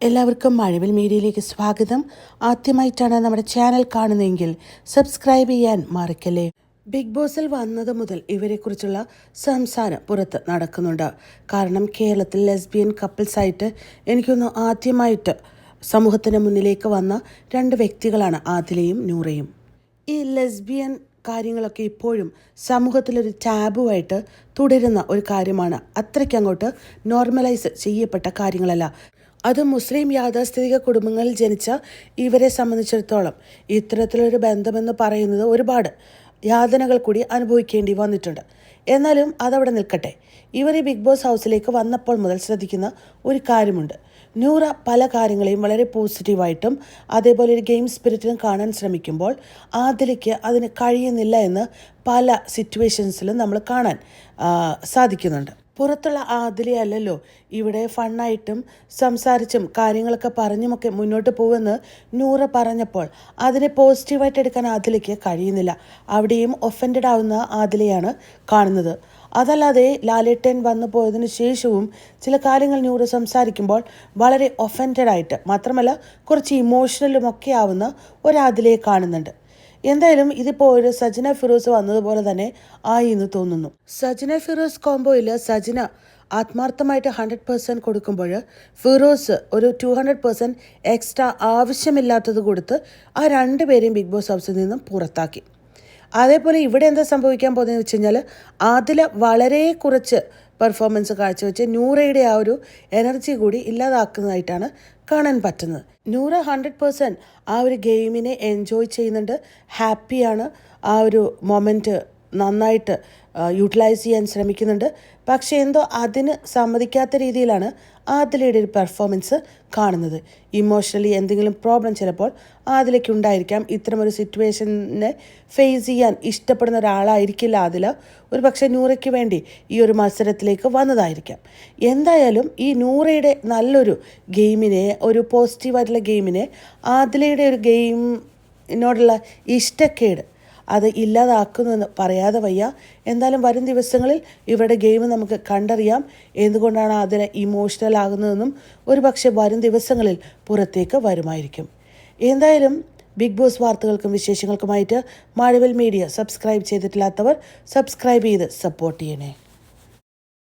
എല്ലാവർക്കും മഴവിൽ മീഡിയയിലേക്ക് സ്വാഗതം. ആദ്യമായിട്ടാണ് നമ്മുടെ ചാനൽ കാണുന്നതെങ്കിൽ സബ്സ്ക്രൈബ് ചെയ്യാൻ മറക്കല്ലേ. ബിഗ് ബോസിൽ വന്നത് മുതൽ ഇവരെക്കുറിച്ചുള്ള സംസാരം പുറത്ത് നടക്കുന്നുണ്ട്. കാരണം കേരളത്തിൽ ലെസ്ബിയൻ കപ്പിൾസായിട്ട് എനിക്കൊന്ന് ആദ്യമായിട്ട് സമൂഹത്തിന് മുന്നിലേക്ക് വന്ന രണ്ട് വ്യക്തികളാണ് ആദിലയും നൂറയും. ഈ ലെസ്ബിയൻ കാര്യങ്ങളൊക്കെ ഇപ്പോഴും സമൂഹത്തിലൊരു ടാബുവായിട്ട് തുടരുന്ന ഒരു കാര്യമാണ്. അത്രയ്ക്കങ്ങോട്ട് നോർമലൈസ് ചെയ്യപ്പെട്ട കാര്യങ്ങളല്ല. അത് മുസ്ലിം യാഥാസ്ഥിതിക കുടുംബങ്ങളിൽ ജനിച്ച ഇവരെ സംബന്ധിച്ചിടത്തോളം ഇത്തരത്തിലൊരു ബന്ധമെന്ന് പറയുന്നത് ഒരുപാട് യാതനകൾ കൂടി അനുഭവിക്കേണ്ടി വന്നിട്ടുണ്ട്. എന്നാലും അതവിടെ നിൽക്കട്ടെ. ഇവർ ഈ ബിഗ് ബോസ് ഹൗസിലേക്ക് വന്നപ്പോൾ മുതൽ ശ്രദ്ധിക്കുന്ന ഒരു കാര്യമുണ്ട്. നൂറ പല കാര്യങ്ങളെയും വളരെ പോസിറ്റീവായിട്ടും അതേപോലെ ഒരു ഗെയിം സ്പിരിറ്റിലും കാണാൻ ശ്രമിക്കുമ്പോൾ ആദിലയ്ക്ക് അതിന് കഴിയുന്നില്ല എന്ന് പല സിറ്റുവേഷൻസിലും നമ്മൾ കാണാൻ സാധിക്കുന്നുണ്ട്. പുറത്തുള്ള ആദിലയല്ലല്ലോ ഇവിടെ ഫണ്ണായിട്ടും സംസാരിച്ചും കാര്യങ്ങളൊക്കെ പറഞ്ഞുമൊക്കെ മുന്നോട്ട് പോകുമെന്ന് നൂറ പറഞ്ഞപ്പോൾ അതിനെ പോസിറ്റീവായിട്ട് എടുക്കാൻ ആദിലയ്ക്ക് കഴിയുന്നില്ല. അവിടെയും ഒഫൻഡഡ് ആവുന്ന ആദിലയാണ് കാണുന്നത്. അതല്ലാതെ ലാലേട്ടൻ വന്നു പോയതിനു ശേഷവും ചില കാര്യങ്ങൾ നൂറ സംസാരിക്കുമ്പോൾ വളരെ ഒഫൻഡഡ് ആയിട്ട് മാത്രമല്ല കുറച്ച് ഇമോഷണലുമൊക്കെ ആവുന്ന ഒരാദിലയെ കാണുന്നുണ്ട്. എന്തായാലും ഇതിപ്പോൾ ഒരു സജന ഫിറോസ് വന്നതുപോലെ തന്നെ ആയി എന്ന് തോന്നുന്നു. സജന ഫിറോസ് കോംബോയിൽ സജന ആത്മാർത്ഥമായിട്ട് 100% കൊടുക്കുമ്പോൾ ഫിറോസ് ഒരു 200% എക്സ്ട്രാ ആവശ്യമില്ലാത്തത് കൊടുത്ത് ആ രണ്ടുപേരെയും ബിഗ് ബോസ് ഹൗസിൽ നിന്നും പുറത്താക്കി. അതേപോലെ ഇവിടെ എന്താ സംഭവിക്കാൻ പോകുന്നതെന്ന് വെച്ച് കഴിഞ്ഞാൽ ആദില വളരെ കുറച്ച് പെർഫോമൻസ് കാഴ്ചവെച്ച് നൂറയുടെ ആ ഒരു എനർജി കൂടി ഇല്ലാതാക്കുന്നതായിട്ടാണ് കാണാൻ പറ്റുന്നത്. നൂറ 100% ആ ഒരു ഗെയിമിനെ എൻജോയ് ചെയ്യുന്നുണ്ട്, ഹാപ്പിയാണ്, ആ ഒരു മൊമെൻറ്റ് നന്നായിട്ട് യൂട്ടിലൈസ് ചെയ്യാൻ ശ്രമിക്കുന്നുണ്ട്. പക്ഷേ എന്തോ അതിന് സമ്മതിക്കാത്ത രീതിയിലാണ് ആദിലയുടെ ഒരു പെർഫോമൻസ് കാണുന്നത്. ഇമോഷണലി എന്തെങ്കിലും പ്രോബ്ലം ചിലപ്പോൾ ആദിലയ്ക്ക് ഉണ്ടായിരിക്കാം. ഇത്തരമൊരു സിറ്റുവേഷനെ ഫേസ് ചെയ്യാൻ ഇഷ്ടപ്പെടുന്ന ഒരാളായിരിക്കില്ല ആദില. ഒരു പക്ഷേ നൂറയ്ക്ക് വേണ്ടി ഈ ഒരു മത്സരത്തിലേക്ക് വന്നതായിരിക്കാം. എന്തായാലും ഈ നൂറയുടെ നല്ലൊരു ഗെയിമിനെ, ഒരു പോസിറ്റീവായിട്ടുള്ള ഗെയിമിനെ ആദിലയുടെ ഒരു ഗെയിമിനോടുള്ള ഇഷ്ടക്കേട് അത് ഇല്ലാതാക്കുന്നുവെന്ന് പറയാതെ വയ്യ. എന്തായാലും വരും ദിവസങ്ങളിൽ ഇവരുടെ ഗെയിം നമുക്ക് കണ്ടറിയാം. എന്തുകൊണ്ടാണ് അതിൽ ഇമോഷണൽ ആകുന്നതെന്നും ഒരു പക്ഷേ വരും ദിവസങ്ങളിൽ പുറത്തേക്ക് വരുമായിരിക്കും. എന്തായാലും ബിഗ് ബോസ് വാർത്തകൾക്കും വിശേഷങ്ങൾക്കുമായിട്ട് മഴവിൽ മീഡിയ സബ്സ്ക്രൈബ് ചെയ്തിട്ടില്ലാത്തവർ സബ്സ്ക്രൈബ് ചെയ്ത് സപ്പോർട്ട് ചെയ്യണേ.